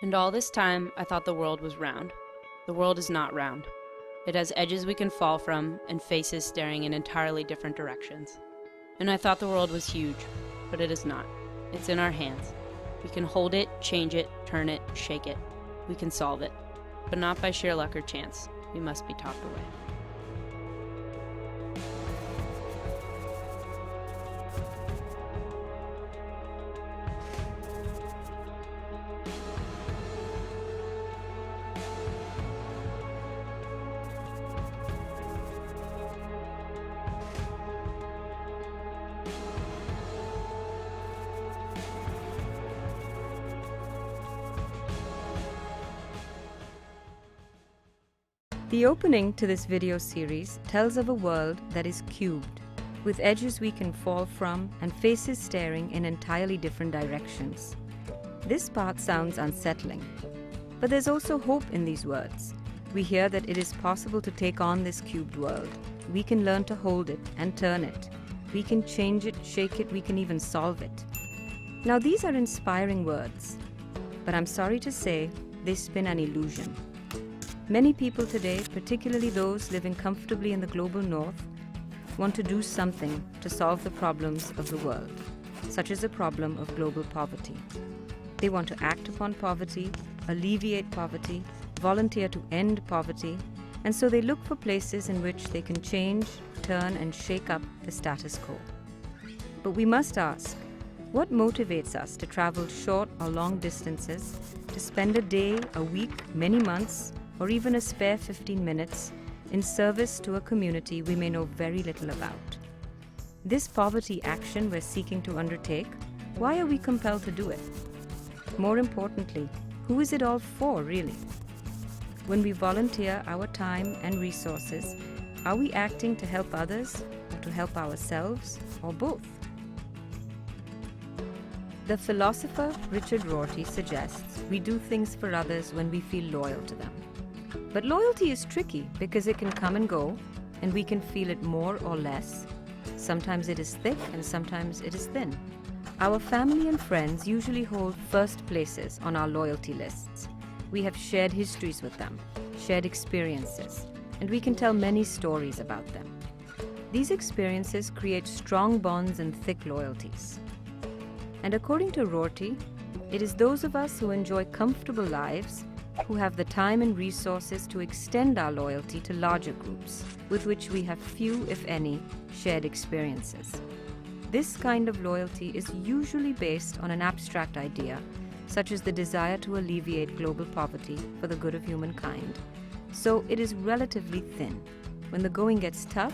And all this time, I thought the world was round. The world is not round. It has edges we can fall from and faces staring in entirely different directions. And I thought the world was huge, but it is not. It's in our hands. We can hold it, change it, turn it, shake it. We can solve it, but not by sheer luck or chance. We must be talked away. The opening to this video series tells of a world that is cubed, with edges we can fall from and faces staring in entirely different directions. This part sounds unsettling, but there's also hope in these words. We hear that it is possible to take on this cubed world. We can learn to hold it and turn it. We can change it, shake it, we can even solve it. Now these are inspiring words, but I'm sorry to say they spin an illusion. Many people today, particularly those living comfortably in the global north, want to do something to solve the problems of the world, such as the problem of global poverty. They want to act upon poverty, alleviate poverty, volunteer to end poverty, and so they look for places in which they can change, turn, and shake up the status quo. But we must ask, what motivates us to travel short or long distances, to spend a day, a week, many months, or even a spare 15 minutes in service to a community we may know very little about? This poverty action we're seeking to undertake, why are we compelled to do it? More importantly, who is it all for, really? When we volunteer our time and resources, are we acting to help others or to help ourselves, or both? The philosopher Richard Rorty suggests we do things for others when we feel loyal to them. But loyalty is tricky because it can come and go, and we can feel it more or less. Sometimes it is thick and sometimes it is thin. Our family and friends usually hold first places on our loyalty lists. We have shared histories with them, shared experiences, and we can tell many stories about them. These experiences create strong bonds and thick loyalties. And according to Rorty, it is those of us who enjoy comfortable lives who have the time and resources to extend our loyalty to larger groups, with which we have few, if any, shared experiences. This kind of loyalty is usually based on an abstract idea, such as the desire to alleviate global poverty for the good of humankind. So it is relatively thin. When the going gets tough,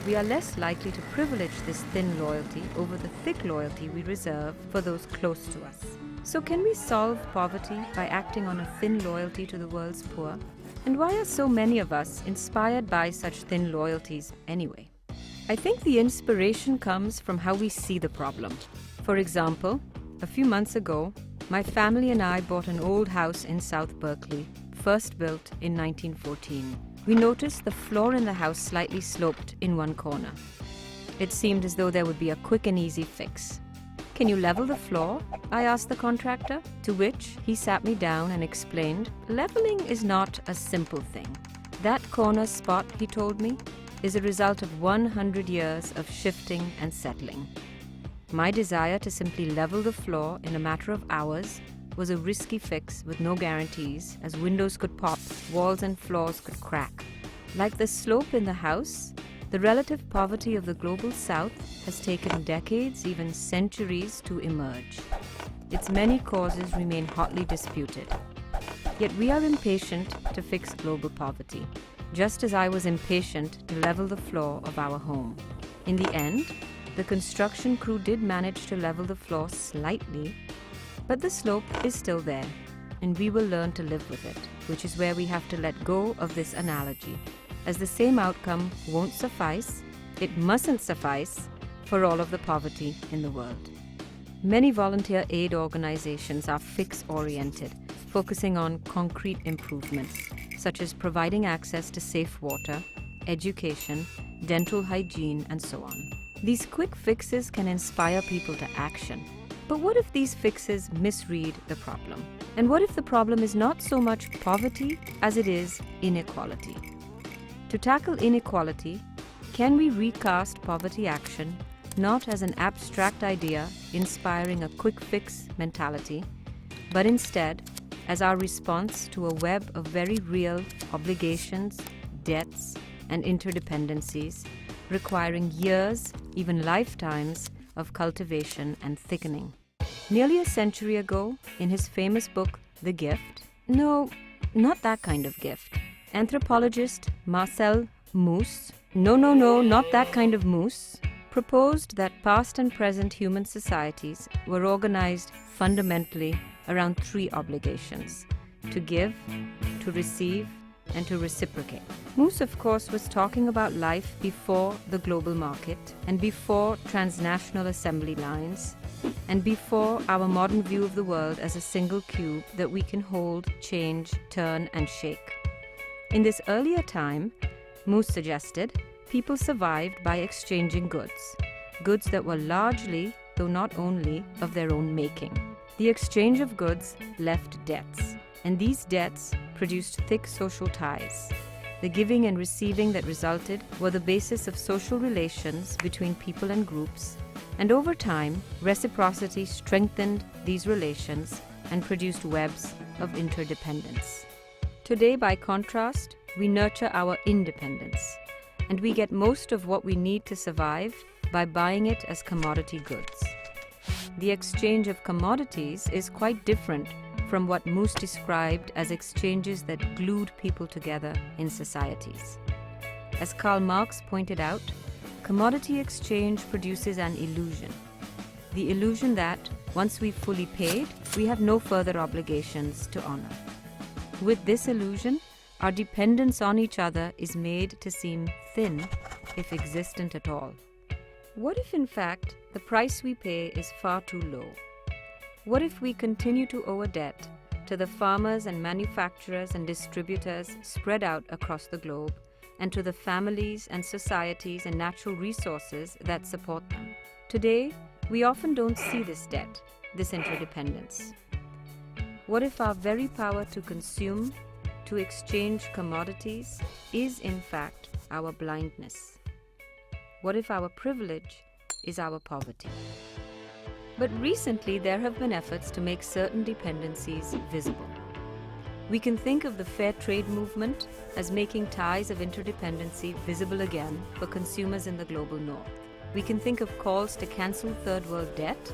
we are less likely to privilege this thin loyalty over the thick loyalty we reserve for those close to us. So can we solve poverty by acting on a thin loyalty to the world's poor? And why are so many of us inspired by such thin loyalties anyway? I think the inspiration comes from how we see the problem. For example, a few months ago, my family and I bought an old house in South Berkeley, first built in 1914. We noticed the floor in the house slightly sloped in one corner. It seemed as though there would be a quick and easy fix. "Can you level the floor?" I asked the contractor, to which he sat me down and explained, leveling is not a simple thing. That corner spot, he told me, is a result of 100 years of shifting and settling. My desire to simply level the floor in a matter of hours was a risky fix with no guarantees, as windows could pop, walls and floors could crack. Like the slope in the house, the relative poverty of the global south has taken decades, even centuries, to emerge. Its many causes remain hotly disputed. Yet we are impatient to fix global poverty, just as I was impatient to level the floor of our home. In the end, the construction crew did manage to level the floor slightly, but the slope is still there, and we will learn to live with it, which is where we have to let go of this analogy, as the same outcome won't suffice, it mustn't suffice, for all of the poverty in the world. Many volunteer aid organizations are fix-oriented, focusing on concrete improvements, such as providing access to safe water, education, dental hygiene, and so on. These quick fixes can inspire people to action, But what if these fixes misread the problem? And what if the problem is not so much poverty as it is inequality? To tackle inequality, can we recast poverty action not as an abstract idea inspiring a quick fix mentality, but instead as our response to a web of very real obligations, debts, and interdependencies requiring years, even lifetimes, of cultivation and thickening? Nearly a century ago, in his famous book, The Gift, no, not that kind of gift, anthropologist Marcel Mauss, not that kind of Mauss, proposed that past and present human societies were organized fundamentally around three obligations: to give, to receive, and to reciprocate. Mauss, of course, was talking about life before the global market and before transnational assembly lines and before our modern view of the world as a single cube that we can hold, change, turn, and shake. In this earlier time, Mauss suggested, people survived by exchanging goods that were largely, though not only, of their own making. The exchange of goods left debts, and these debts produced thick social ties. The giving and receiving that resulted were the basis of social relations between people and groups, and over time, reciprocity strengthened these relations and produced webs of interdependence. Today, by contrast, we nurture our independence, and we get most of what we need to survive by buying it as commodity goods. The exchange of commodities is quite different from what Mauss described as exchanges that glued people together in societies. As Karl Marx pointed out, commodity exchange produces an illusion. The illusion that, once we've fully paid, we have no further obligations to honor. With this illusion, our dependence on each other is made to seem thin, if existent at all. What if, in fact, the price we pay is far too low? What if we continue to owe a debt to the farmers and manufacturers and distributors spread out across the globe, and to the families and societies and natural resources that support them? Today, we often don't see this debt, this interdependence. What if our very power to consume, to exchange commodities, is in fact our blindness? What if our privilege is our poverty? But recently there have been efforts to make certain dependencies visible. We can think of the fair trade movement as making ties of interdependency visible again for consumers in the global north. We can think of calls to cancel third world debt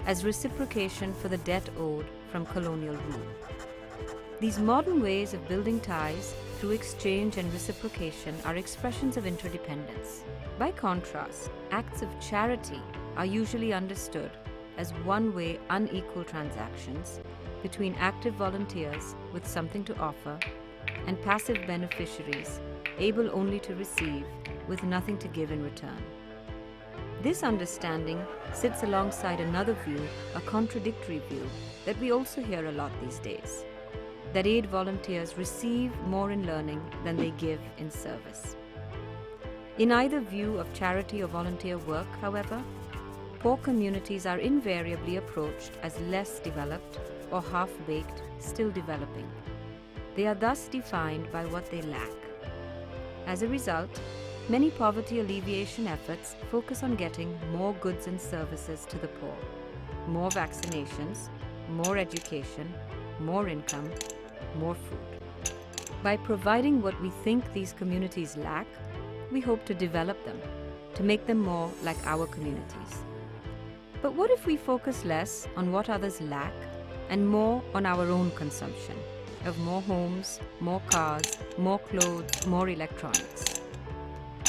as reciprocation for the debt owed from colonial rule. These modern ways of building ties through exchange and reciprocation are expressions of interdependence. By contrast, acts of charity are usually understood as one-way, unequal transactions between active volunteers with something to offer and passive beneficiaries able only to receive with nothing to give in return. This understanding sits alongside another view, a contradictory view, that we also hear a lot these days: that aid volunteers receive more in learning than they give in service. In either view of charity or volunteer work, however, poor communities are invariably approached as less developed or half-baked, still developing. They are thus defined by what they lack. As a result, many poverty alleviation efforts focus on getting more goods and services to the poor, more vaccinations, more education, more income, more food. By providing what we think these communities lack, we hope to develop them, to make them more like our communities. But what if we focus less on what others lack and more on our own consumption of more homes, more cars, more clothes, more electronics?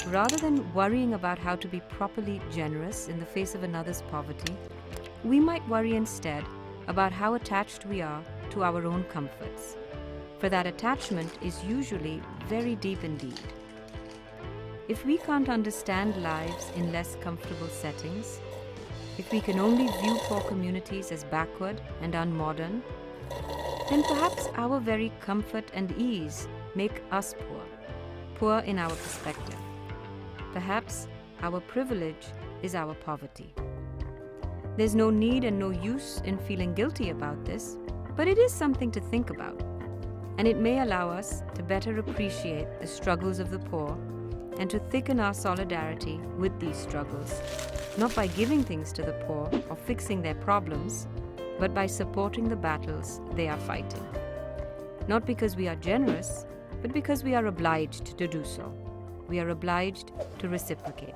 Rather than worrying about how to be properly generous in the face of another's poverty, we might worry instead about how attached we are to our own comforts, for that attachment is usually very deep indeed. If we can't understand lives in less comfortable settings, if we can only view poor communities as backward and unmodern, then perhaps our very comfort and ease make us poor, poor in our perspective. Perhaps our privilege is our poverty. There's no need and no use in feeling guilty about this, but it is something to think about, and it may allow us to better appreciate the struggles of the poor and to thicken our solidarity with these struggles, not by giving things to the poor or fixing their problems, but by supporting the battles they are fighting. Not because we are generous, but because we are obliged to do so. We are obliged to reciprocate.